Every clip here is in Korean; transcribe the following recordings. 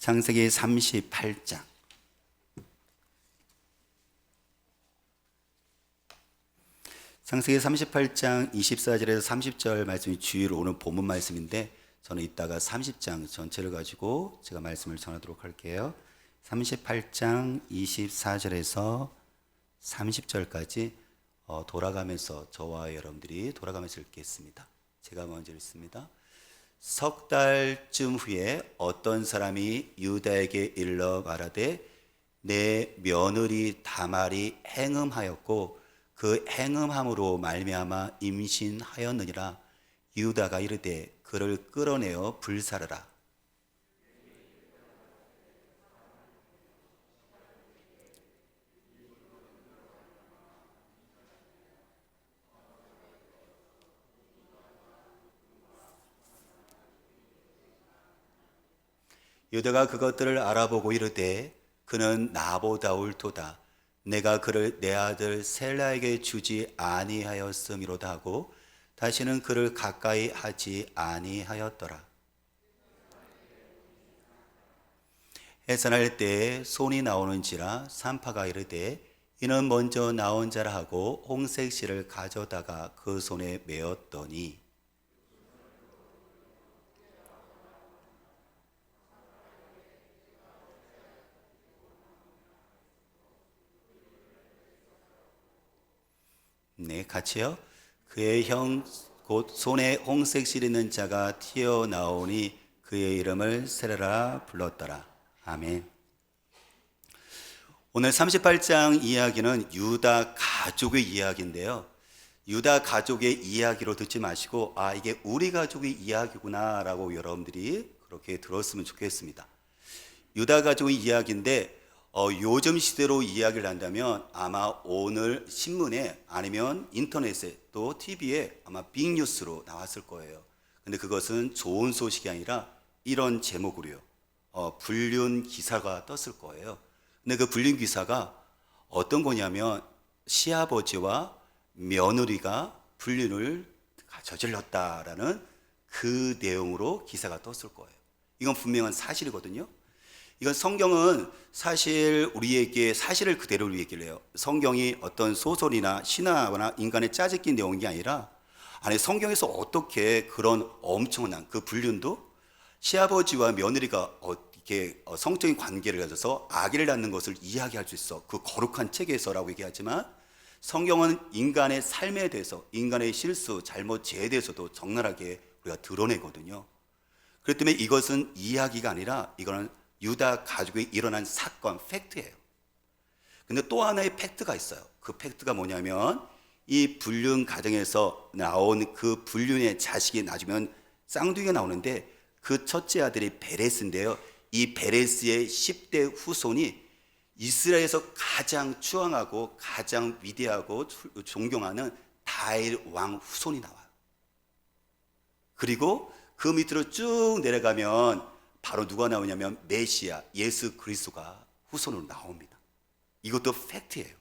창세기 38장. 창세기 38장 24절에서 30절 말씀이 주일 오늘 본문 말씀인데, 저는 이따가 30장 전체를 가지고 제가 말씀을 전하도록 할게요. 38장 24절에서 30절까지 돌아가면서 저와 여러분들이 돌아가면서 읽겠습니다. 제가 먼저 읽습니다. 석 달쯤 후에 어떤 사람이 유다에게 일러 말하되 내 며느리 다말이 행음하였고 그 행음함으로 말미암아 임신하였느니라. 유다가 이르되 그를 끌어내어 불사르라. 유다가 그것들을 알아보고 이르되 그는 나보다 옳도다. 내가 그를 내 아들 셀라에게 주지 아니하였음이로다 하고 다시는 그를 가까이 하지 아니하였더라. 해산할 때에 손이 나오는지라 산파가 이르되 이는 먼저 나온 자라 하고 홍색실을 가져다가 그 손에 메었더니 네, 같이요. 그의 형 곧 손에 홍색실 있는 자가 튀어나오니 그의 이름을 세라라 불렀더라. 아멘. 오늘 38장 이야기는 유다 가족의 이야기인데요, 유다 가족의 이야기로 듣지 마시고 이게 우리 가족의 이야기구나 라고 여러분들이 그렇게 들었으면 좋겠습니다. 유다 가족의 이야기인데 요즘 시대로 이야기를 한다면 아마 오늘 신문에 아니면 인터넷에 또 TV에 아마 빅뉴스로 나왔을 거예요. 근데 그것은 좋은 소식이 아니라 이런 제목으로요, 불륜 기사가 떴을 거예요. 근데 그 불륜 기사가 어떤 거냐면 시아버지와 며느리가 불륜을 저질렀다라는 그 내용으로 기사가 떴을 거예요. 이건 분명한 사실이거든요. 이건 성경은 사실 우리에게 사실을 그대로 얘기를 해요. 성경이 어떤 소설이나 신화나 인간의 짜집기 내용이 아니라, 아니 성경에서 어떻게 그런 엄청난 그 불륜도 시아버지와 며느리가 이렇게 성적인 관계를 가져서 아기를 낳는 것을 이야기할 수 있어. 그 거룩한 책에서라고 얘기하지만 성경은 인간의 삶에 대해서, 인간의 실수, 잘못, 죄에 대해서도 적나라하게 우리가 드러내거든요. 그렇기 때문에 이것은 이야기가 아니라 이거는 유다 가족이 일어난 사건, 팩트예요. 근데 또 하나의 팩트가 있어요. 그 팩트가 뭐냐면 이 불륜 가정에서 나온 그 불륜의 자식이 나중에 쌍둥이가 나오는데 그 첫째 아들이 베레스인데요, 이 베레스의 10대 후손이 이스라엘에서 가장 추앙하고 가장 위대하고 존경하는 다윗 왕 후손이 나와요. 그리고 그 밑으로 쭉 내려가면 바로 누가 나오냐면 메시아 예수 그리스도가 후손으로 나옵니다. 이것도 팩트예요.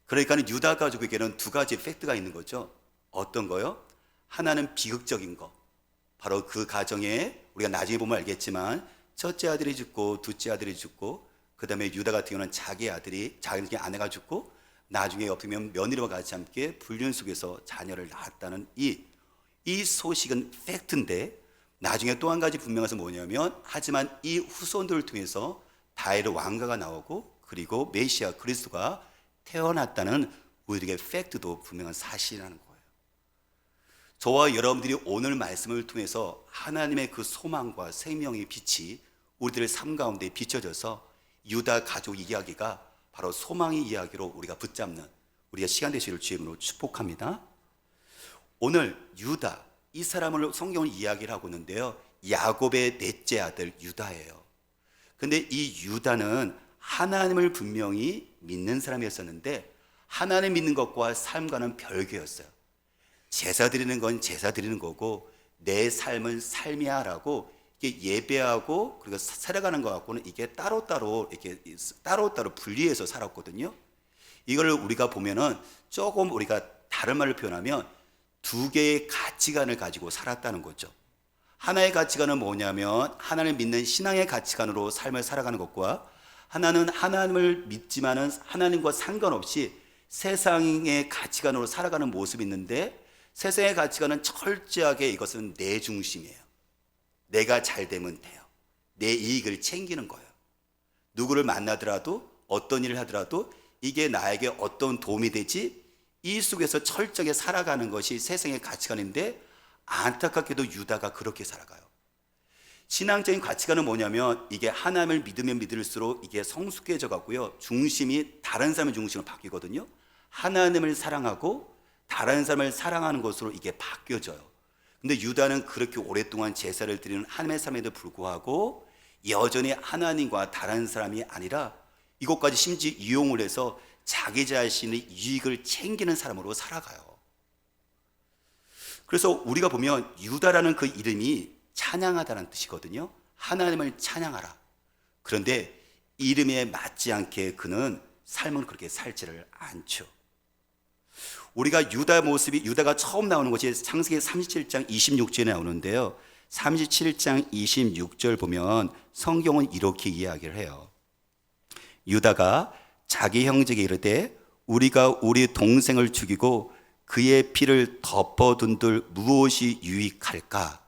그러니까 유다 가족에게는 두 가지 팩트가 있는 거죠. 어떤 거요? 하나는 비극적인 거, 바로 그 가정에 우리가 나중에 보면 알겠지만 첫째 아들이 죽고 둘째 아들이 죽고, 그 다음에 유다 같은 경우는 자기 아내가 죽고 나중에 어쩌면 며느리와 같이 함께 불륜 속에서 자녀를 낳았다는 이 소식은 팩트인데, 나중에 또 한 가지 분명한 것은 뭐냐면 하지만 이 후손들을 통해서 다윗 왕가가 나오고 그리고 메시아 그리스도가 태어났다는 우리에게 팩트도 분명한 사실이라는 거예요. 저와 여러분들이 오늘 말씀을 통해서 하나님의 그 소망과 생명의 빛이 우리들의 삶 가운데 비춰져서 유다 가족 이야기가 바로 소망의 이야기로 우리가 붙잡는 우리가 시간 되시기를 주님으로 축복합니다. 오늘 유다, 이 사람을 성경은 이야기를 하고 있는데요, 야곱의 넷째 아들 유다예요. 근데 이 유다는 하나님을 분명히 믿는 사람이었었는데 하나님 믿는 것과 삶과는 별개였어요. 제사 드리는 건 제사 드리는 거고 내 삶은 삶이야 라고 이게 예배하고 그리고 살아가는 것 갖고는 이게 따로따로 분리해서 살았거든요. 이걸 우리가 보면은 조금 우리가 다른 말로 표현하면 두 개의 가치관을 가지고 살았다는 거죠. 하나의 가치관은 뭐냐면 하나님을 믿는 신앙의 가치관으로 삶을 살아가는 것과, 하나는 하나님을 믿지만은 하나님과 상관없이 세상의 가치관으로 살아가는 모습이 있는데, 세상의 가치관은 철저하게 이것은 내 중심이에요. 내가 잘 되면 돼요. 내 이익을 챙기는 거예요. 누구를 만나더라도 어떤 일을 하더라도 이게 나에게 어떤 도움이 되지, 이 속에서 철저하게 살아가는 것이 세상의 가치관인데, 안타깝게도 유다가 그렇게 살아가요. 신앙적인 가치관은 뭐냐면 이게 하나님을 믿으면 믿을수록 이게 성숙해져 가고요, 중심이 다른 사람의 중심으로 바뀌거든요. 하나님을 사랑하고 다른 사람을 사랑하는 것으로 이게 바뀌어져요. 근데 유다는 그렇게 오랫동안 제사를 드리는 하나님의 삶에도 불구하고 여전히 하나님과 다른 사람이 아니라 이것까지 심지어 이용을 해서 자기 자신의 이익을 챙기는 사람으로 살아가요. 그래서 우리가 보면 유다라는 그 이름이 찬양하다는 뜻이거든요. 하나님을 찬양하라. 그런데 이름에 맞지 않게 그는 삶은 그렇게 살지를 않죠. 우리가 유다가 처음 나오는 것이 창세기 37장 26절에 나오는데요, 37장 26절 보면 성경은 이렇게 이야기를 해요. 유다가 자기 형제에게 이르되 우리가 우리 동생을 죽이고 그의 피를 덮어둔들 무엇이 유익할까?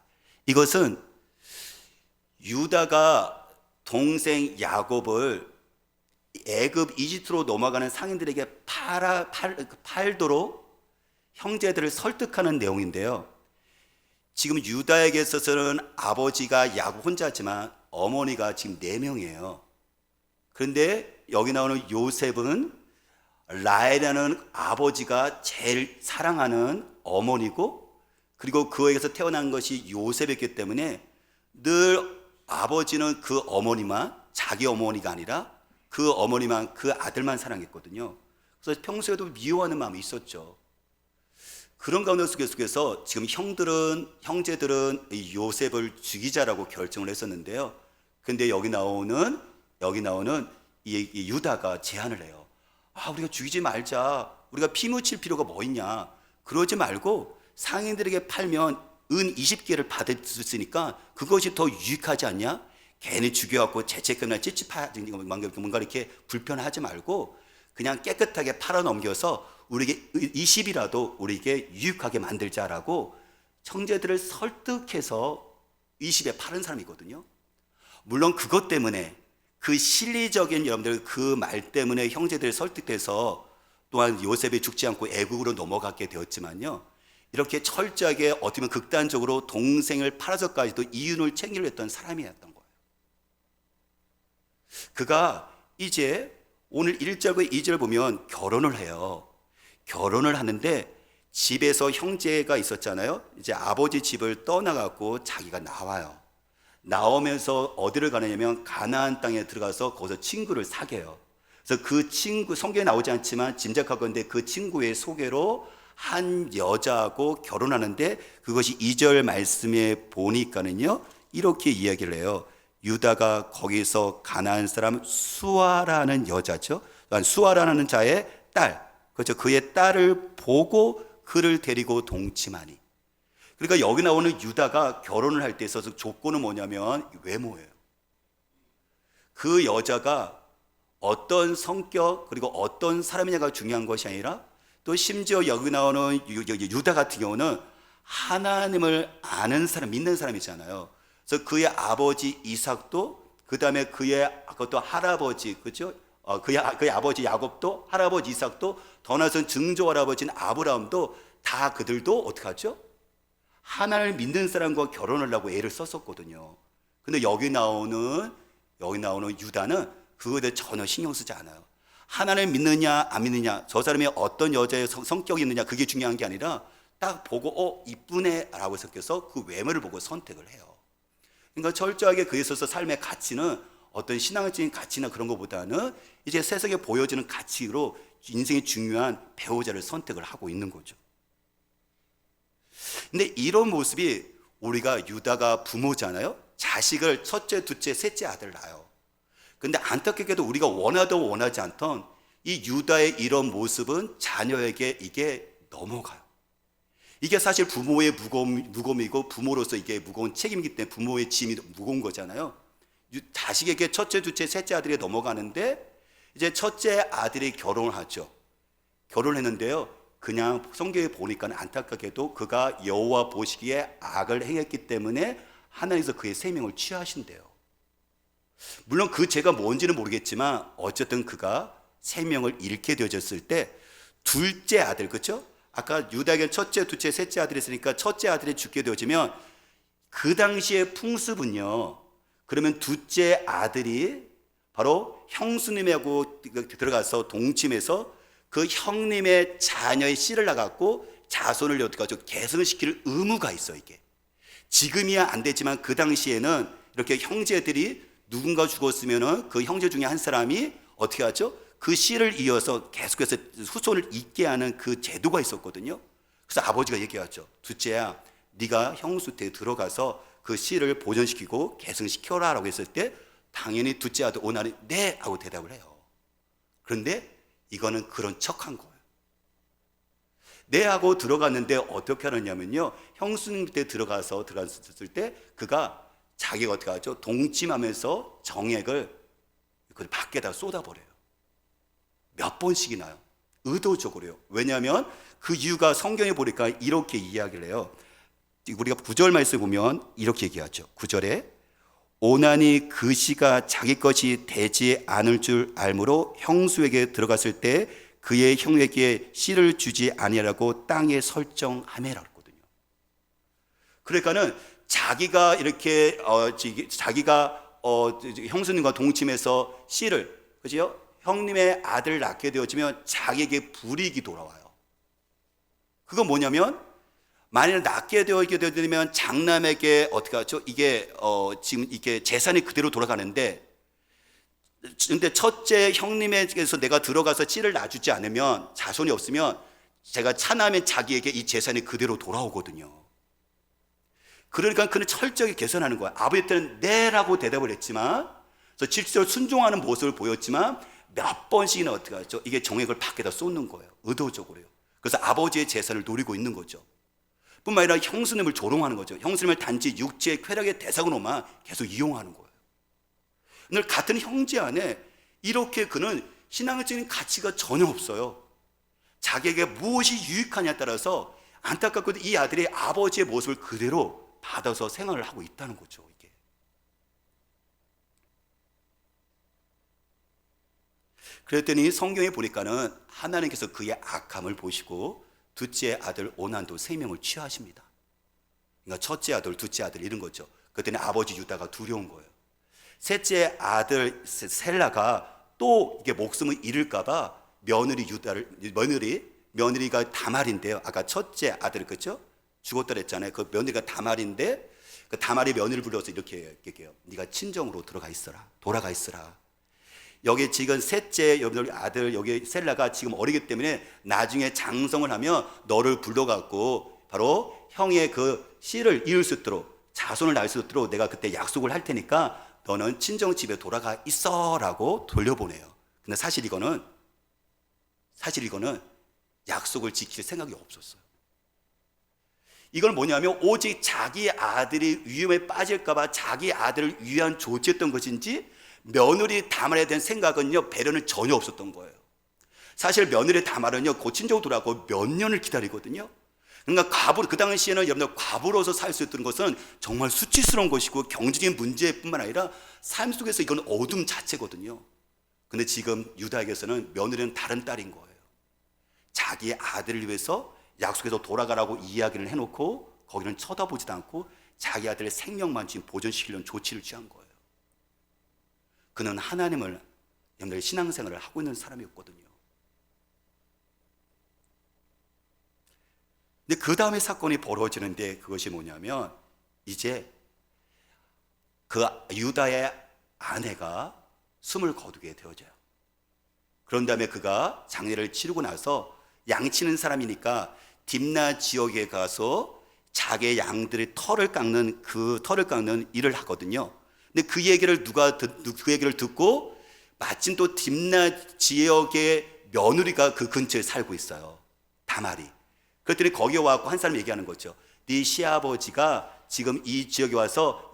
이것은 유다가 동생 야곱을 애굽 이집트로 넘어가는 상인들에게 팔도록 형제들을 설득하는 내용인데요, 지금 유다에게 있어서는 아버지가 야곱 혼자지만 어머니가 지금 4명이에요. 그런데 여기 나오는 요셉은 라헬이라는 아버지가 제일 사랑하는 어머니고, 그리고 그에게서 태어난 것이 요셉이었기 때문에 늘 아버지는 그 어머니만, 자기 어머니가 아니라 그 어머니만, 그 아들만 사랑했거든요. 그래서 평소에도 미워하는 마음이 있었죠. 그런 가운데 속에서 지금 형제들은 이 요셉을 죽이자라고 결정을 했었는데요, 근데 여기 나오는 이 유다가 제안을 해요. 우리가 죽이지 말자. 우리가 피 묻힐 필요가 뭐 있냐. 그러지 말고 상인들에게 팔면 은 20개를 받을 수 있으니까 그것이 더 유익하지 않냐? 괜히 죽여갖고 죄책감이나 찝찝하지, 뭔가 이렇게 불편하지 말고 그냥 깨끗하게 팔아 넘겨서 우리에게 20이라도 우리에게 유익하게 만들자라고 형제들을 설득해서 20에 팔은 사람이거든요. 물론 그것 때문에, 그 실리적인 여러분들 그 말 때문에 형제들 설득돼서 또한 요셉이 죽지 않고 애국으로 넘어가게 되었지만요, 이렇게 철저하게 어떻게 보면 극단적으로 동생을 팔아서까지도 이윤을 챙기려 했던 사람이었던 거예요. 그가 이제 오늘 1절과 2절 보면 결혼을 해요. 결혼을 하는데 집에서 형제가 있었잖아요. 이제 아버지 집을 떠나갖고 자기가 나와요. 나오면서 어디를 가느냐면 가나안 땅에 들어가서 거기서 친구를 사귀어요. 그래서 그 친구, 성경에 나오지 않지만 짐작하건대 그 친구의 소개로 한 여자하고 결혼하는데, 그것이 2절 말씀에 보니까는요 이렇게 이야기를 해요. 유다가 거기서 가나안 사람 수아라는 여자죠, 수아라는 자의 딸, 그렇죠, 그의 딸을 보고 그를 데리고 동침하니. 그러니까 여기 나오는 유다가 결혼을 할 때 있어서 조건은 뭐냐면 외모예요. 그 여자가 어떤 성격 그리고 어떤 사람이냐가 중요한 것이 아니라, 또 심지어 여기 나오는 유다 같은 경우는 하나님을 아는 사람, 믿는 사람이잖아요. 그래서 그의 아버지 이삭도, 그 다음에 그것도 할아버지, 그렇죠? 그의 아버지 야곱도, 할아버지 이삭도, 더 나아가서 증조 할아버지인 아브라함도 다 그들도 어떻게 하죠? 하나님을 믿는 사람과 결혼을 하고 애를 썼었거든요. 근데 여기 나오는 유다는 그거에 대해 전혀 신경 쓰지 않아요. 하나님을 믿느냐 안 믿느냐, 저 사람이 어떤 여자의 성격이 있느냐, 그게 중요한 게 아니라 딱 보고 이쁘네 라고 생각해서 그 외모를 보고 선택을 해요. 그러니까 철저하게 그에 있어서 삶의 가치는 어떤 신앙적인 가치나 그런 것보다는 이제 세상에 보여지는 가치로 인생의 중요한 배우자를 선택을 하고 있는 거죠. 근데 이런 모습이, 우리가 유다가 부모잖아요. 자식을 첫째, 둘째, 셋째 아들 낳아요. 근데 안타깝게도 우리가 원하든 원하지 않던 이 유다의 이런 모습은 자녀에게 이게 넘어가요. 이게 사실 부모의 무거움이고 부모로서 이게 무거운 책임이기 때문에 부모의 짐이 무거운 거잖아요. 자식에게 첫째, 둘째, 셋째 아들이 넘어가는데 이제 첫째 아들이 결혼을 하죠. 결혼했는데요. 그냥 성경에 보니까 안타깝게도 그가 여호와 보시기에 악을 행했기 때문에 하나님께서 그의 생명을 취하신대요. 물론 그 죄가 뭔지는 모르겠지만 어쨌든 그가 생명을 잃게 되어졌을 때 둘째 아들, 그렇죠? 아까 유다에게 첫째, 둘째, 셋째 아들이 있으니까 첫째 아들이 죽게 되어지면 그 당시의 풍습은요, 그러면 둘째 아들이 바로 형수님하고 들어가서 동침해서 그 형님의 자녀의 씨를 낳았고 자손을 어떻게 계승을 시킬 의무가 있어. 이게 지금이야 안 되지만 그 당시에는 이렇게 형제들이 누군가 죽었으면은 그 형제 중에 한 사람이 어떻게 하죠? 그 씨를 이어서 계속해서 후손을 잇게 하는 그 제도가 있었거든요. 그래서 아버지가 얘기하죠. 둘째야, 네가 형수 때 들어가서 그 씨를 보존시키고 계승시켜라 라고 했을 때 당연히 둘째 아들 오나니 네 하고 대답을 해요. 그런데 이거는 그런 척한 거예요. 네 하고 들어갔는데 어떻게 하느냐면요, 형수님 때 들어갔을 때 그가 자기가 어떻게 하죠? 동침하면서 정액을 그 밖에다 쏟아버려요. 몇 번씩이나요? 의도적으로요. 왜냐하면 그 이유가 성경에 보니까 이렇게 이야기를 해요. 우리가 9절 말씀 보면 이렇게 얘기하죠. 9절에 오나니 그 씨가 자기 것이 되지 않을 줄 알므로 형수에게 들어갔을 때 그의 형에게 씨를 주지 아니하라고 땅에 설정하매라 그랬거든요. 그러니까는 자기가 이렇게 자기가 형수님과 동침해서 씨를, 그죠? 형님의 아들을 낳게 되어지면 자기에게 불이익이 돌아와요. 그건 뭐냐면 만일 낳게 되면 장남에게 어떻게 하죠? 이게 지금 이게 재산이 그대로 돌아가는데, 근데 첫째 형님에게서 내가 들어가서 씨를 낳아주지 않으면 자손이 없으면 제가 차남의 자기에게 이 재산이 그대로 돌아오거든요. 그러니까 그는 철저하게 계산하는 거야. 아버지 때는 네라고 대답을 했지만, 그래서 실제로 순종하는 모습을 보였지만 몇 번씩이나 어떻게 하죠? 이게 정액을 밖에다 쏟는 거예요. 의도적으로요. 그래서 아버지의 재산을 노리고 있는 거죠. 뿐만 아니라 형수님을 조롱하는 거죠. 형수님을 단지 육체의 쾌락의 대상으로만 계속 이용하는 거예요. 늘 같은 형제 안에 이렇게 그는 신앙적인 가치가 전혀 없어요. 자기에게 무엇이 유익하냐에 따라서 안타깝게도 이 아들이 아버지의 모습을 그대로 받아서 생활을 하고 있다는 거죠. 이게. 그랬더니 성경에 보니까는 하나님께서 그의 악함을 보시고 둘째 아들 오난도 생명을 취하십니다. 그러니까 첫째 아들, 둘째 아들 이런 거죠. 그랬더니 아버지 유다가 두려운 거예요. 셋째 아들 셀라가 또 이게 목숨을 잃을까봐 며느리가 다말인데요. 아까 첫째 아들 그죠? 죽었다 그랬잖아요. 그 며느리가 다말인데 그 다말이 며느리를 불러서 이렇게 얘기해요. 네가 친정으로 돌아가 있어라. 여기 지금 셋째 아들 여기 셀라가 지금 어리기 때문에 나중에 장성을 하면 너를 불러갖고 바로 형의 그 씨를 이을 수 있도록 자손을 낳을 수 있도록 내가 그때 약속을 할 테니까 너는 친정 집에 돌아가 있어라고 돌려보내요. 근데 사실 이거는 약속을 지킬 생각이 없었어요. 이건 뭐냐면 오직 자기 아들이 위험에 빠질까봐 자기 아들을 위한 조치였던 것인지 며느리 다말에 대한 생각은요, 배려는 전혀 없었던 거예요. 사실 며느리 다말은요, 고친적으로 돌아가고 몇 년을 기다리거든요. 그러니까 그 당시에는 여러분들 과부로서 살 수 있던 것은 정말 수치스러운 것이고 경제적인 문제뿐만 아니라 삶 속에서 이건 어둠 자체거든요. 근데 지금 유다에게서는 며느리는 다른 딸인 거예요. 자기 아들을 위해서 약속해서 돌아가라고 이야기를 해놓고 거기는 쳐다보지도 않고 자기 아들의 생명만 지금 보존시키려는 조치를 취한 거예요. 그는 하나님을 여러분들 신앙생활을 하고 있는 사람이었거든요. 근데 그 다음에 사건이 벌어지는데 그것이 뭐냐면 이제 그 유다의 아내가 숨을 거두게 되어져요. 그런 다음에 그가 장례를 치르고 나서 양치는 사람이니까 딥나 지역에 가서 자기 양들의 털을 깎는 일을 하거든요. 근데 그 얘기를 듣고 마침 또 딥나 지역의 며느리가 그 근처에 살고 있어요. 다말이. 그랬더니 거기에 와서 한 사람이 얘기하는 거죠. 네 시아버지가 지금 이 지역에 와서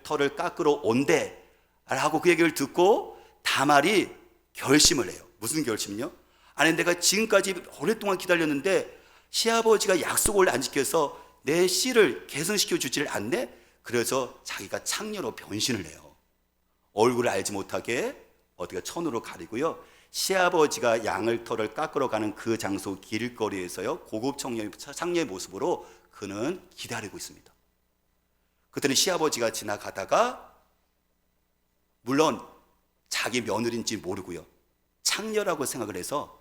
털을 깎으러 온대 라고 그 얘기를 듣고 다말이 결심을 해요. 무슨 결심이요? 아니, 내가 지금까지 오랫동안 기다렸는데 시아버지가 약속을 안 지켜서 내 씨를 계승시켜 주지를 않네. 그래서 자기가 창녀로 변신을 해요. 얼굴을 알지 못하게 어떻게 천으로 가리고요, 시아버지가 털을 깎으러 가는 그 장소 길거리에서요, 고급 창녀의 모습으로 그는 기다리고 있습니다. 그랬더니 시아버지가 지나가다가, 물론 자기 며느리인지 모르고요, 창녀라고 생각을 해서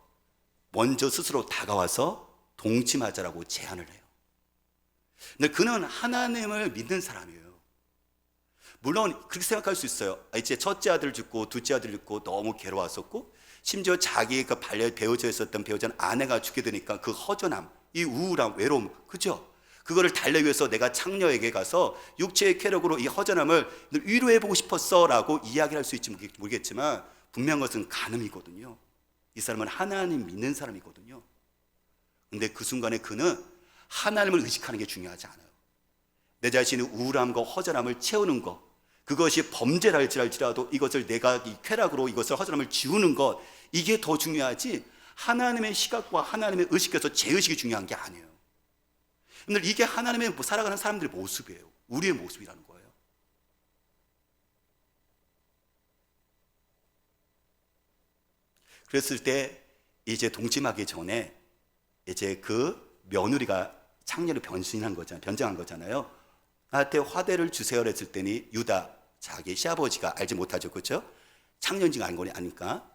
먼저 스스로 다가와서 동침하자라고 제안을 해요. 근데 그는 하나님을 믿는 사람이에요. 물론 그렇게 생각할 수 있어요. 이제 첫째 아들 죽고 둘째 아들 죽고 너무 괴로웠었고, 심지어 자기 그 배우자 있었던 배우자는 아내가 죽게 되니까 그 허전함, 이 우울함, 외로움, 그죠? 그거를 달래기 위해서 내가 창녀에게 가서 육체의 쾌락으로 이 허전함을 위로해보고 싶었어 라고 이야기를 할 수 있지 모르겠지만, 분명한 것은 간음이거든요. 이 사람은 하나님 믿는 사람이거든요. 근데 그 순간에 그는 하나님을 의식하는 게 중요하지 않아요. 내 자신의 우울함과 허전함을 채우는 것, 그것이 범죄라 할지라도 이것을 내가 이 쾌락으로 이것을 허전함을 지우는 것, 이게 더 중요하지 하나님의 시각과 하나님의 의식에서 제 의식이 중요한 게 아니에요. 근데 이게 하나님의 살아가는 사람들의 모습이에요. 우리의 모습이라는 거예요. 그랬을 때 이제 동침하기 전에 이제 그 며느리가 창녀로 변신한 거잖아요. 변장한 거잖아요. 나한테 화대를 주세요 했을 때니 유다, 자기 시아버지가 알지 못하죠, 그렇죠? 창녀인지가 아닌 거니 아니까,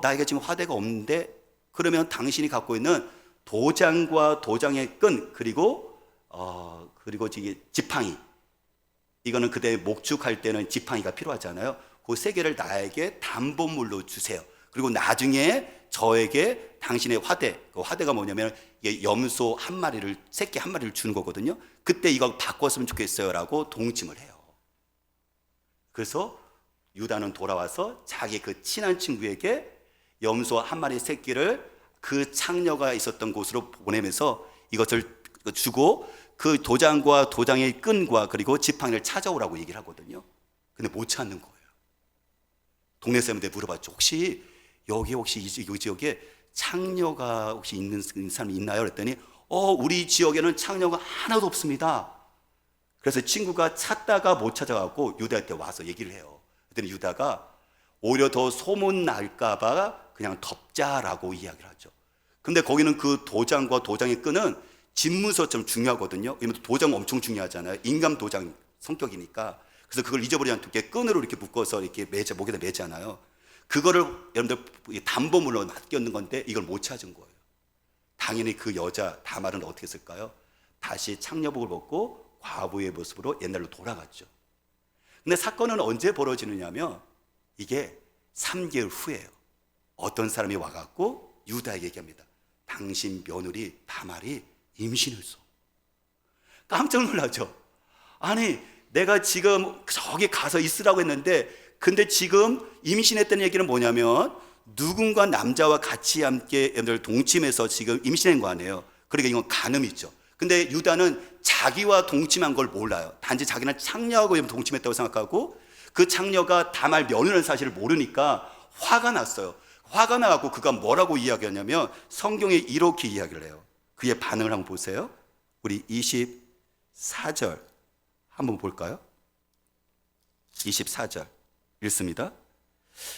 나에게 지금 화대가 없는데 그러면 당신이 갖고 있는 도장과 도장의 끈, 그리고 지팡이, 이거는 그때 목축할 때는 지팡이가 필요하잖아요. 그 세 개를 나에게 담보물로 주세요. 그리고 나중에 저에게 당신의 화대, 그 화대가 뭐냐면 이게 염소 한 마리를, 새끼 한 마리를 주는 거거든요. 그때 이거 바꿨으면 좋겠어요 라고 동침을 해요. 그래서 유다는 돌아와서 자기 그 친한 친구에게 염소 한 마리 새끼를 그 창녀가 있었던 곳으로 보내면서 이것을 주고 그 도장과 도장의 끈과 그리고 지팡이를 찾아오라고 얘기를 하거든요. 근데 못 찾는 거예요. 동네 사람한테 물어봤죠. 혹시 이 지역에 창녀가 혹시 있는 사람이 있나요? 그랬더니 우리 지역에는 창녀가 하나도 없습니다. 그래서 친구가 찾다가 못 찾아가고 유다한테 와서 얘기를 해요. 그랬더니 유다가 오히려 더 소문 날까 봐 그냥 덮자라고 이야기를 하죠. 근데 거기는 그 도장과 도장의 끈은 집문서처럼 중요하거든요. 왜냐면 도장 엄청 중요하잖아요. 인감 도장 성격이니까. 그래서 그걸 잊어버리지 않게 끈으로 이렇게 묶어서 이렇게 목에다 매잖아요. 그거를 여러분들 담보물로 맡겼는 건데 이걸 못 찾은 거예요. 당연히 그 여자 다말은 어떻게 했을까요? 다시 창녀복을 벗고 과부의 모습으로 옛날로 돌아갔죠. 근데 사건은 언제 벌어지느냐면 이게 3개월 후예요. 어떤 사람이 와갖고 유다에게 얘기합니다. 당신 며느리 다말이 임신했어. 깜짝 놀라죠. 아니, 내가 지금 저기 가서 있으라고 했는데 근데 지금 임신했다는 얘기는 뭐냐면 누군가 남자와 같이 함께 동침해서 지금 임신한 거 아니에요. 그러니까 이건 간음이죠. 근데 유다는 자기와 동침한 걸 몰라요. 단지 자기는 창녀하고 동침했다고 생각하고 그 창녀가 다말 며느리라는 사실을 모르니까 화가 났어요. 화가 나갖고 그가 뭐라고 이야기하냐면 성경에 이렇게 이야기를 해요. 그의 반응을 한번 보세요. 우리 24절 한번 볼까요? 24절 읽습니다.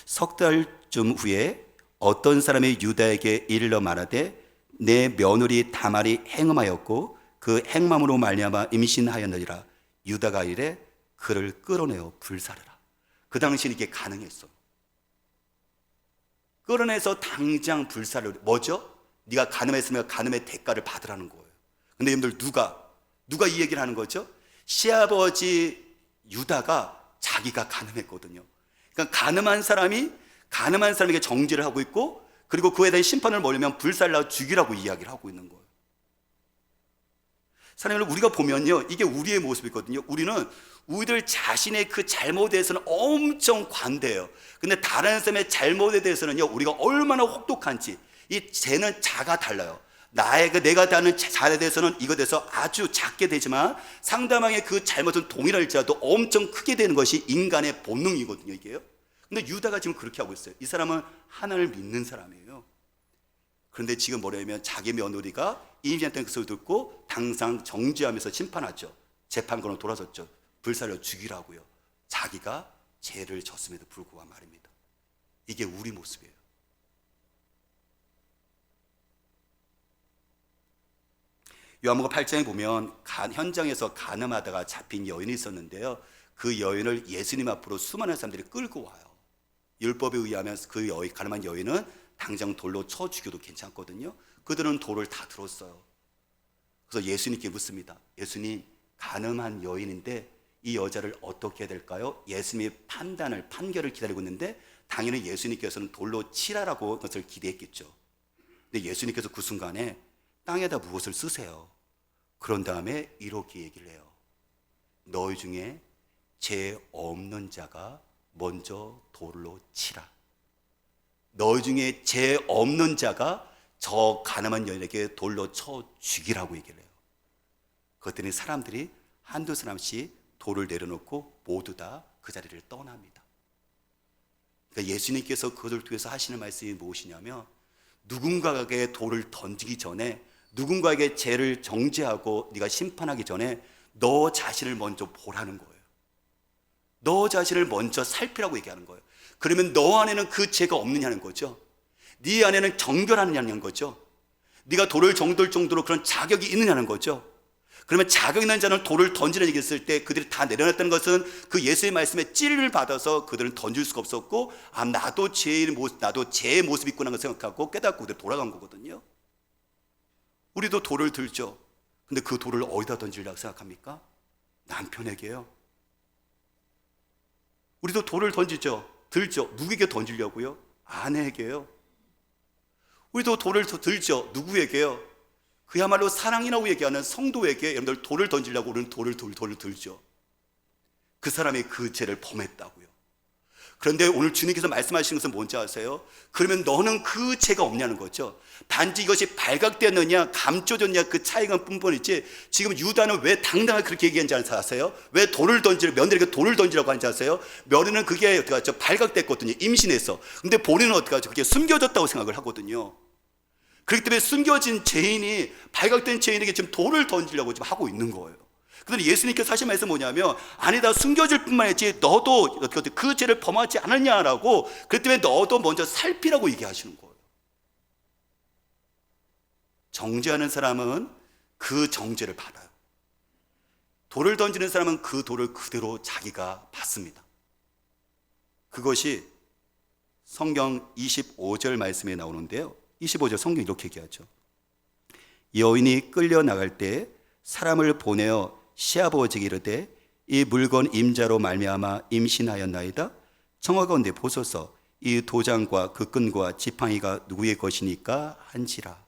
석 달쯤 후에 어떤 사람이 유다에게 이르러 말하되 내 며느리 다말이 행음하였고 그 행함으로 말미암아 임신하였느니라. 유다가 이래 그를 끌어내어 불사르라. 그 당시에 이게 가능했어. 끌어내서 당장 불사르. 뭐죠? 네가 간음했으면 간음의 대가를 받으라는 거예요. 근데 여러분들 누가 이 얘기를 하는 거죠? 시아버지 유다가 자기가 간음했거든요. 그러니까 가늠한 사람에게 정죄를 하고 있고, 그리고 그에 대한 심판을 몰면 불살라 죽이라고 이야기를 하고 있는 거예요. 사랑하는, 우리가 보면요, 이게 우리의 모습이거든요. 우리들 자신의 그 잘못에 대해서는 엄청 관대해요. 근데 다른 사람의 잘못에 대해서는요, 우리가 얼마나 혹독한지, 이 쟤는 자가 달라요. 내가 다는 잘에 대해서는 이것에 대해서 아주 작게 되지만 상대방의 그 잘못은 동일할지라도 엄청 크게 되는 것이 인간의 본능이거든요, 이게요. 근데 유다가 지금 그렇게 하고 있어요. 이 사람은 하나님을 믿는 사람이에요. 그런데 지금 뭐냐면 자기 며느리가 이민한테 그 소리 듣고 당장 정죄하면서 심판하죠. 재판관으로 돌아섰죠. 불살려 죽이라고요. 자기가 죄를 졌음에도 불구하고 말입니다. 이게 우리 모습이에요. 요한복음 8장에 보면 현장에서 간음하다가 잡힌 여인이 있었는데요. 그 여인을 예수님 앞으로 수많은 사람들이 끌고 와요. 율법에 의하면 그 가늠한 여인은 당장 돌로 쳐 죽여도 괜찮거든요. 그들은 돌을 다 들었어요. 그래서 예수님께 묻습니다. 예수님, 간음한 여인인데 이 여자를 어떻게 해야 될까요? 예수님의 판결을 기다리고 있는데 당연히 예수님께서는 돌로 치라라고 그것을 기대했겠죠. 근데 예수님께서 그 순간에 땅에다 무엇을 쓰세요. 그런 다음에 이렇게 얘기를 해요. 너희 중에 죄 없는 자가 먼저 돌로 치라. 너희 중에 죄 없는 자가 저 가늠한 여인에게 돌로 쳐 죽이라고 얘기를 해요. 그랬더니 사람들이 한두 사람씩 돌을 내려놓고 모두 다 그 자리를 떠납니다. 그러니까 예수님께서 그들을 통해서 하시는 말씀이 무엇이냐면 누군가에게 돌을 던지기 전에 누군가에게 죄를 정죄하고 네가 심판하기 전에 너 자신을 먼저 보라는 거예요. 너 자신을 먼저 살피라고 얘기하는 거예요. 그러면 너 안에는 그 죄가 없느냐는 거죠. 네 안에는 정결하느냐는 거죠. 네가 돌을 정돌 정도로 그런 자격이 있느냐는 거죠. 그러면 자격 있는 자는 돌을 던지는 얘기를 했을 때 그들이 다 내려놨다는 것은 그 예수의 말씀에 찔을 받아서 그들은 던질 수가 없었고 나도 죄의 모습이 있구나 생각하고 깨닫고 그들 돌아간 거거든요. 우리도 돌을 들죠. 근데 그 돌을 어디다 던지려고 생각합니까? 남편에게요. 우리도 돌을 들죠. 누구에게 던지려고요? 아내에게요. 우리도 돌을 들죠. 누구에게요? 그야말로 사랑이라고 얘기하는 성도에게 여러분들 돌을 던지려고 우리는 돌을 들죠. 그 사람이 그 죄를 범했다고요. 그런데 오늘 주님께서 말씀하시는 것은 뭔지 아세요? 그러면 너는 그 죄가 없냐는 거죠. 단지 이것이 발각되느냐 감춰졌냐 그 차이가 뿐이지 지금 유다는 왜 당당하게 그렇게 얘기한지 아세요? 왜 며느리에게 돌을 던지라고 하는지 아세요? 며느리는 그게 어떻게 하죠? 발각됐거든요. 임신해서. 근데 본인은 어떻게 하죠? 그게 숨겨졌다고 생각을 하거든요. 그렇기 때문에 숨겨진 죄인이 발각된 죄인에게 지금 돌을 던지려고 지금 하고 있는 거예요. 그런데 예수님께서 하신 말씀은 뭐냐면 아니다, 숨겨질 뿐만 아니라 너도 그 죄를 범하지 않았냐라고, 그렇기 때문에 너도 먼저 살피라고 얘기하시는 거예요. 정죄하는 사람은 그 정죄를 받아요. 돌을 던지는 사람은 그 돌을 그대로 자기가 받습니다. 그것이 성경 25절 말씀에 나오는데요. 25절 성경 이렇게 얘기하죠. 여인이 끌려나갈 때 사람을 보내어 시아버지에게 이르되 이 물건 임자로 말미암아 임신하였나이다. 청하건대 보소서 이 도장과 그 끈과 지팡이가 누구의 것이니까 한지라.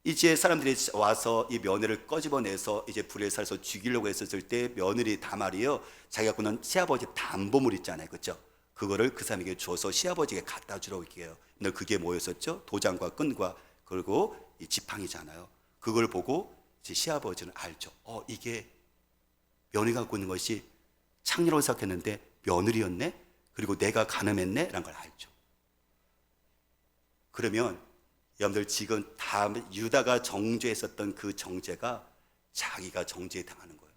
이제 사람들이 와서 이 며느리를 꺼집어내서 이제 불에 살서 죽이려고 했었을 때 며느리 다말이요, 자기가 갖고 있는 시아버지 담보물 있잖아요, 그렇죠? 그거를 그 사람에게 주어서 시아버지에게 갖다 주라고 얘기해요. 근데 그게 뭐였었죠? 도장과 끈과 그리고 이 지팡이잖아요. 그걸 보고 이제 시아버지는 알죠. 이게 며느리가 갖고 있는 것이 창녀라고 생각했는데 며느리였네? 그리고 내가 간음했네? 라는 걸 알죠. 그러면 여러분들 지금 다 유다가 정죄했었던 그 정죄가 자기가 정죄에 당하는 거예요.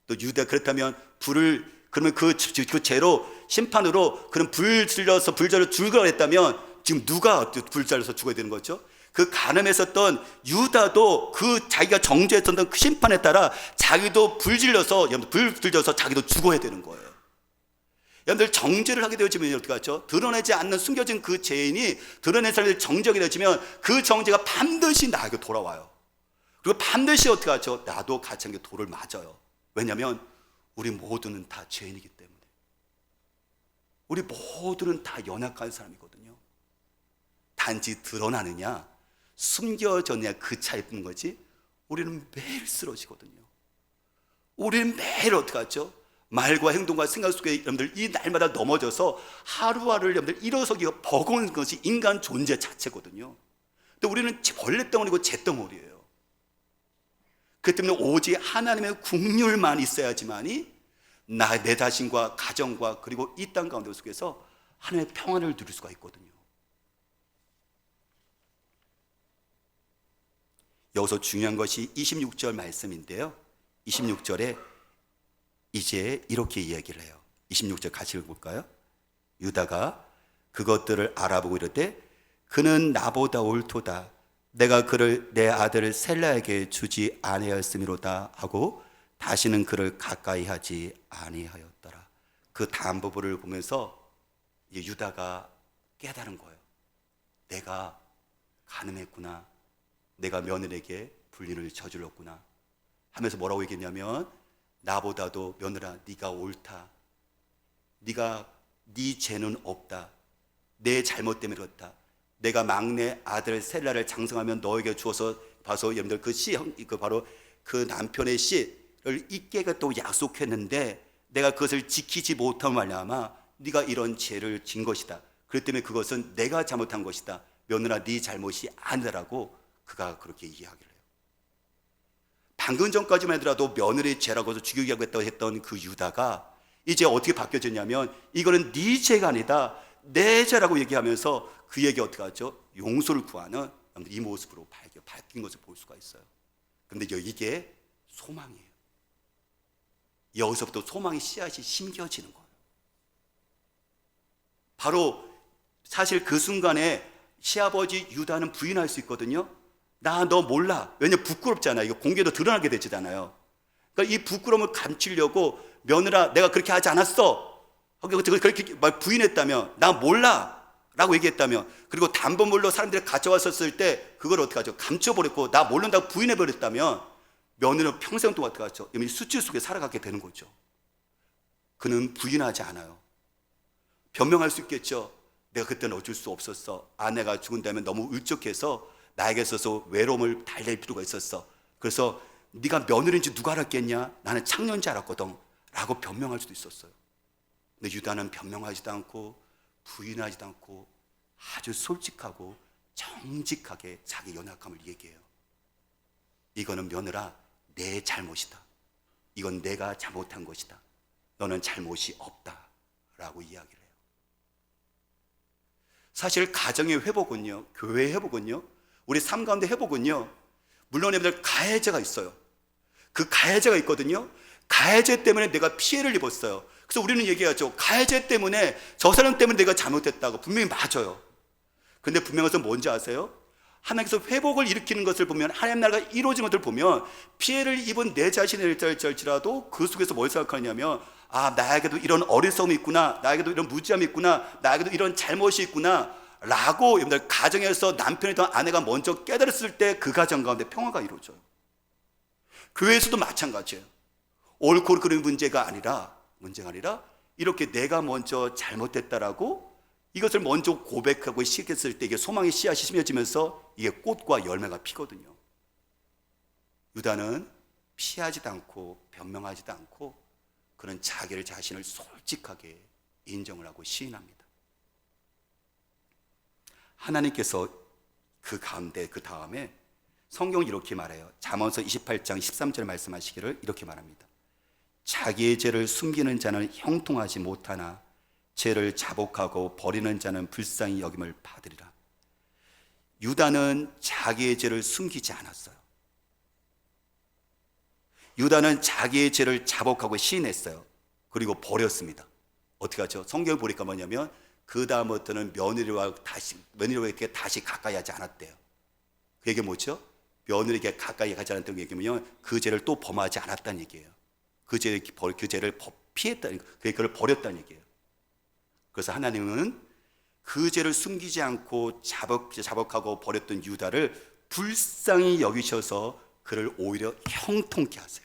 또 유다 그렇다면 그러면 그 죄로 심판으로 그럼 불절로 죽으라고 했다면 지금 누가 불절로서 죽어야 되는 거죠? 그 간음했었던 유다도 그 자기가 정죄했었던 그 심판에 따라 자기도 불질러서 자기도 죽어야 되는 거예요. 여러분들 정죄를 하게 되어지면 어떻게 하죠? 드러내지 않는 숨겨진 그 죄인이 드러낸 사람들이 정죄하게 되어지면 그 정죄가 반드시 나에게 돌아와요. 그리고 반드시 어떻게 하죠? 나도 같이 한 게 돌을 맞아요. 왜냐하면 우리 모두는 다 죄인이기 때문에. 우리 모두는 다 연약한 사람이거든요. 단지 드러나느냐 숨겨졌느냐 그 차이뿐인 거지 우리는 매일 쓰러지거든요. 우리는 매일 어떻게 하죠? 말과 행동과 생각 속에 여러분들 이 날마다 넘어져서 하루하루를 여러분들 일어서기가 버거운 것이 인간 존재 자체거든요. 근데 우리는 벌레덩어리고 잿덩어리예요. 그 때문에 오직 하나님의 국률만 있어야지만이 내 자신과 가정과 그리고 이 땅 가운데 속에서 하나님의 평안을 누릴 수가 있거든요. 여기서 중요한 것이 26절 말씀인데요. 26절에 이제 이렇게 이야기를 해요. 26절 같이 읽어볼까요? 유다가 그것들을 알아보고 이르되 그는 나보다 옳도다. 내가 그를 내 아들 셀라에게 주지 아니하였음이로다 하고 다시는 그를 가까이 하지 아니하였더라. 그 다음 부분을 보면서 유다가 깨달은 거예요. 내가 간음했구나. 내가 며느리에게 불륜을 저질렀구나 하면서 뭐라고 얘기했냐면 나보다도 며느라 네가 옳다. 네가 네 죄는 없다. 내 잘못 때문에 그렇다. 내가 막내 아들 셀라를 장성하면 너에게 주어서 봐서 여러분들 그 바로 그 남편의 씨를 잊게가 약속했는데 내가 그것을 지키지 못한 말미암아 네가 이런 죄를 진 것이다. 그렇기 때문에 그것은 내가 잘못한 것이다. 며느라 네 잘못이 아니라고 그가 그렇게 이야기를 해요. 방금 전까지만 하더라도 며느리 죄라고 해서 죽이겠다고 했던 그 유다가 이제 어떻게 바뀌어졌냐면 이거는 네 죄가 아니다. 내 죄라고 얘기하면서 그에게 어떻게 하죠? 용서를 구하는 이 모습으로 바뀐 것을 볼 수가 있어요. 그런데 이게 소망이에요. 여기서부터 소망의 씨앗이 심겨지는 거예요. 바로 사실 그 순간에 시아버지 유다는 부인할 수 있거든요. 나 너 몰라. 왜냐면 부끄럽잖아. 이거 공개도 드러나게 되잖아요. 그러니까 이 부끄러움을 감추려고 며느라 내가 그렇게 하지 않았어. 그렇게 부인했다면 나 몰라 라고 얘기했다면 그리고 담보물로 사람들이 가져왔었을 때 그걸 어떻게 하죠? 감춰버렸고 나 모른다고 부인해버렸다면 며느리는 평생 동안 어떻게 하죠? 이미 수치 속에 살아가게 되는 거죠. 그는 부인하지 않아요. 변명할 수 있겠죠. 내가 그때는 어쩔 수 없었어. 아내가 죽은다면 너무 울적해서 나에게 있어서 외로움을 달랠 필요가 있었어. 그래서 네가 며느리인지 누가 알았겠냐? 나는 창년지 알았거든 라고 변명할 수도 있었어요. 근데 유다는 변명하지도 않고 부인하지도 않고 아주 솔직하고 정직하게 자기 연약함을 얘기해요. 이거는 며느라 내 잘못이다. 이건 내가 잘못한 것이다. 너는 잘못이 없다 라고 이야기를 해요. 사실 가정의 회복은요, 교회의 회복은요, 우리 삶 가운데 회복은요, 물론 여러분들 가해자가 있어요. 그 가해자가 있거든요. 가해자 때문에 내가 피해를 입었어요. 그래서 우리는 얘기하죠. 가해자 때문에 저 사람 때문에 내가 잘못했다고. 분명히 맞아요. 근데 분명해서 뭔지 아세요? 하나님께서 회복을 일으키는 것을 보면 하나님 나라가 이루어진 것을 보면 피해를 입은 내 자신을 할지라도 그 속에서 뭘 생각하냐면 나에게도 이런 어리석음이 있구나. 나에게도 이런 무지함이 있구나. 나에게도 이런 잘못이 있구나 라고 여러분들 가정에서 남편이든 아내가 먼저 깨달았을 때 그 가정 가운데 평화가 이루어져요. 교회에서도 마찬가지예요. 옳고 그른 문제가 아니라 이렇게 내가 먼저 잘못됐다라고 이것을 먼저 고백하고 시작했을 때 이게 소망의 씨앗이 심어지면서 이게 꽃과 열매가 피거든요. 유다는 피하지도 않고 변명하지도 않고 그는 자기를 자신을 솔직하게 인정을 하고 시인합니다. 하나님께서 그 가운데 그 다음에 성경이 이렇게 말해요. 잠언서 28장 13절 말씀하시기를 이렇게 말합니다. 자기의 죄를 숨기는 자는 형통하지 못하나 죄를 자복하고 버리는 자는 불쌍히 여김을 받으리라. 유다는 자기의 죄를 숨기지 않았어요. 유다는 자기의 죄를 자복하고 시인했어요. 그리고 버렸습니다. 어떻게 하죠? 성경을 보니까 뭐냐면 그 다음부터는 며느리와 이렇게 다시 가까이 하지 않았대요. 그 얘기 뭐죠? 며느리에게 가까이 가지 않았다는 얘기면 그 죄를 또 범하지 않았다는 얘기예요. 그 죄를 피했다는, 그걸 버렸다는 얘기예요. 그래서 하나님은 그 죄를 숨기지 않고 자복하고 버렸던 유다를 불쌍히 여기셔서 그를 오히려 형통케 하세요.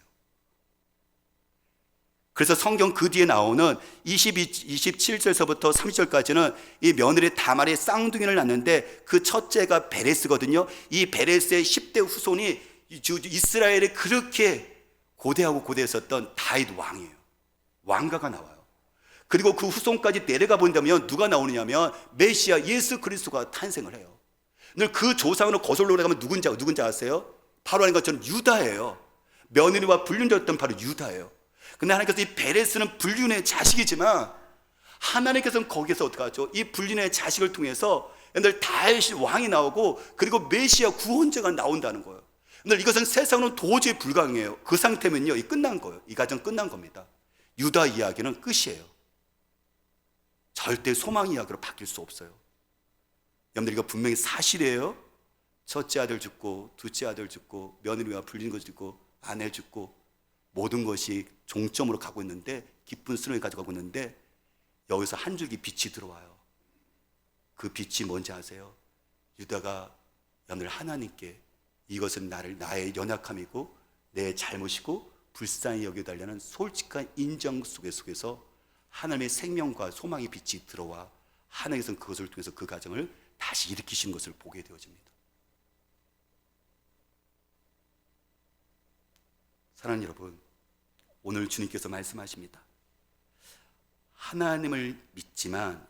그래서 성경 그 뒤에 나오는 27절서부터 30절까지는 이 며느리 다말이 쌍둥이를 낳는데 그 첫째가 베레스거든요. 이 베레스의 10대 후손이 이스라엘에 그렇게 고대했었던 다윗 왕이에요. 왕가가 나와요. 그리고 그 후손까지 내려가 본다면 누가 나오느냐면 메시아 예수 그리스도가 탄생을 해요. 늘 그 조상으로 거슬러 올라가면 누군지 아세요? 바로 하는 것처럼 유다예요. 며느리와 불륜자였던 바로 유다예요. 근데 하나님께서 이 베레스는 불륜의 자식이지만 하나님께서는 거기서 어떻게 하죠? 이 불륜의 자식을 통해서 여러분들 다윗 왕이 나오고 그리고 메시아 구원자가 나온다는 거예요. 여러분들 이것은 세상으로는 도저히 불가능해요. 그 상태면요, 이 끝난 거예요. 이 가정 끝난 겁니다. 유다 이야기는 끝이에요. 절대 소망 이야기로 바뀔 수 없어요. 여러분들 이거 분명히 사실이에요. 첫째 아들 죽고 둘째 아들 죽고 며느리와 불린 거 죽고 아내 죽고 모든 것이 종점으로 가고 있는데, 기쁜 수능을 가져가고 있는데, 여기서 한 줄기 빛이 들어와요. 그 빛이 뭔지 아세요? 유다가 여러분들 하나님께 이것은 나의 연약함이고 내 잘못이고 불쌍히 여겨달라는 솔직한 인정 속에서 하나님의 생명과 소망의 빛이 들어와 하나님께서는 그것을 통해서 그 가정을 다시 일으키신 것을 보게 되어집니다. 사랑하는 여러분, 오늘 주님께서 말씀하십니다. 하나님을 믿지만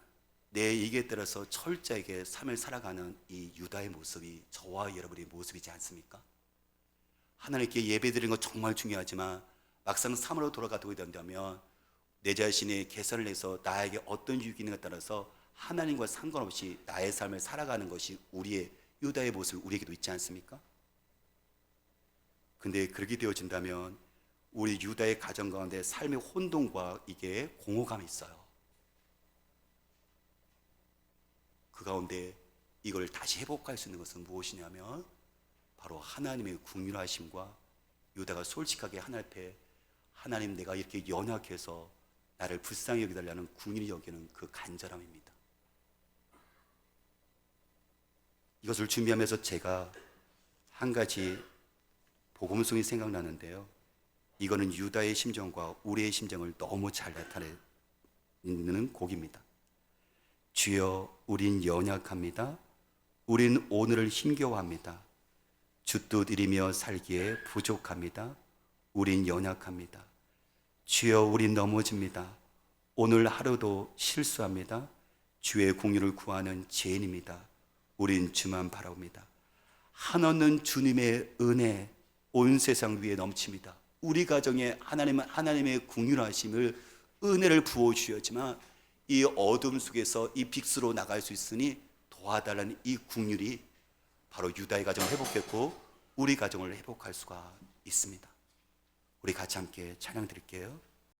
내 얘기에 따라서 철저하게 삶을 살아가는 이 유다의 모습이 저와 여러분의 모습이지 않습니까? 하나님께 예배드리는 것 정말 중요하지만 막상 삶으로 돌아가게 된다면 내 자신의 계산을 해서 나에게 어떤 유익이 있는가에 따라서 하나님과 상관없이 나의 삶을 살아가는 것이 우리의 유다의 모습이 우리에게도 있지 않습니까? 근데 그렇게 되어진다면 우리 유다의 가정 가운데 삶의 혼돈과 이게 공허감이 있어요. 그 가운데 이걸 다시 회복할 수 있는 것은 무엇이냐면 바로 하나님의 긍휼하심과 유다가 솔직하게 하나님 앞에 하나님, 내가 이렇게 연약해서 나를 불쌍히 여기달라는 긍휼히 여기는 그 간절함입니다. 이것을 준비하면서 제가 한 가지 복음송이 생각나는데요, 이거는 유다의 심정과 우리의 심정을 너무 잘 나타내는 곡입니다. 주여, 우린 연약합니다. 우린 오늘을 힘겨워합니다. 주 뜻 이루며 살기에 부족합니다. 우린 연약합니다. 주여, 우린 넘어집니다. 오늘 하루도 실수합니다. 주의 공의를 구하는 죄인입니다. 우린 주만 바라옵니다. 한없는 주님의 은혜 온 세상 위에 넘칩니다. 우리 가정에 하나님의 긍휼하심을, 은혜를 부어주셨지만 이 어둠 속에서 이 빛으로 나갈 수 있으니 도와달라는 이 긍휼이 바로 유다의 가정을 회복했고 우리 가정을 회복할 수가 있습니다. 우리 같이 함께 찬양 드릴게요.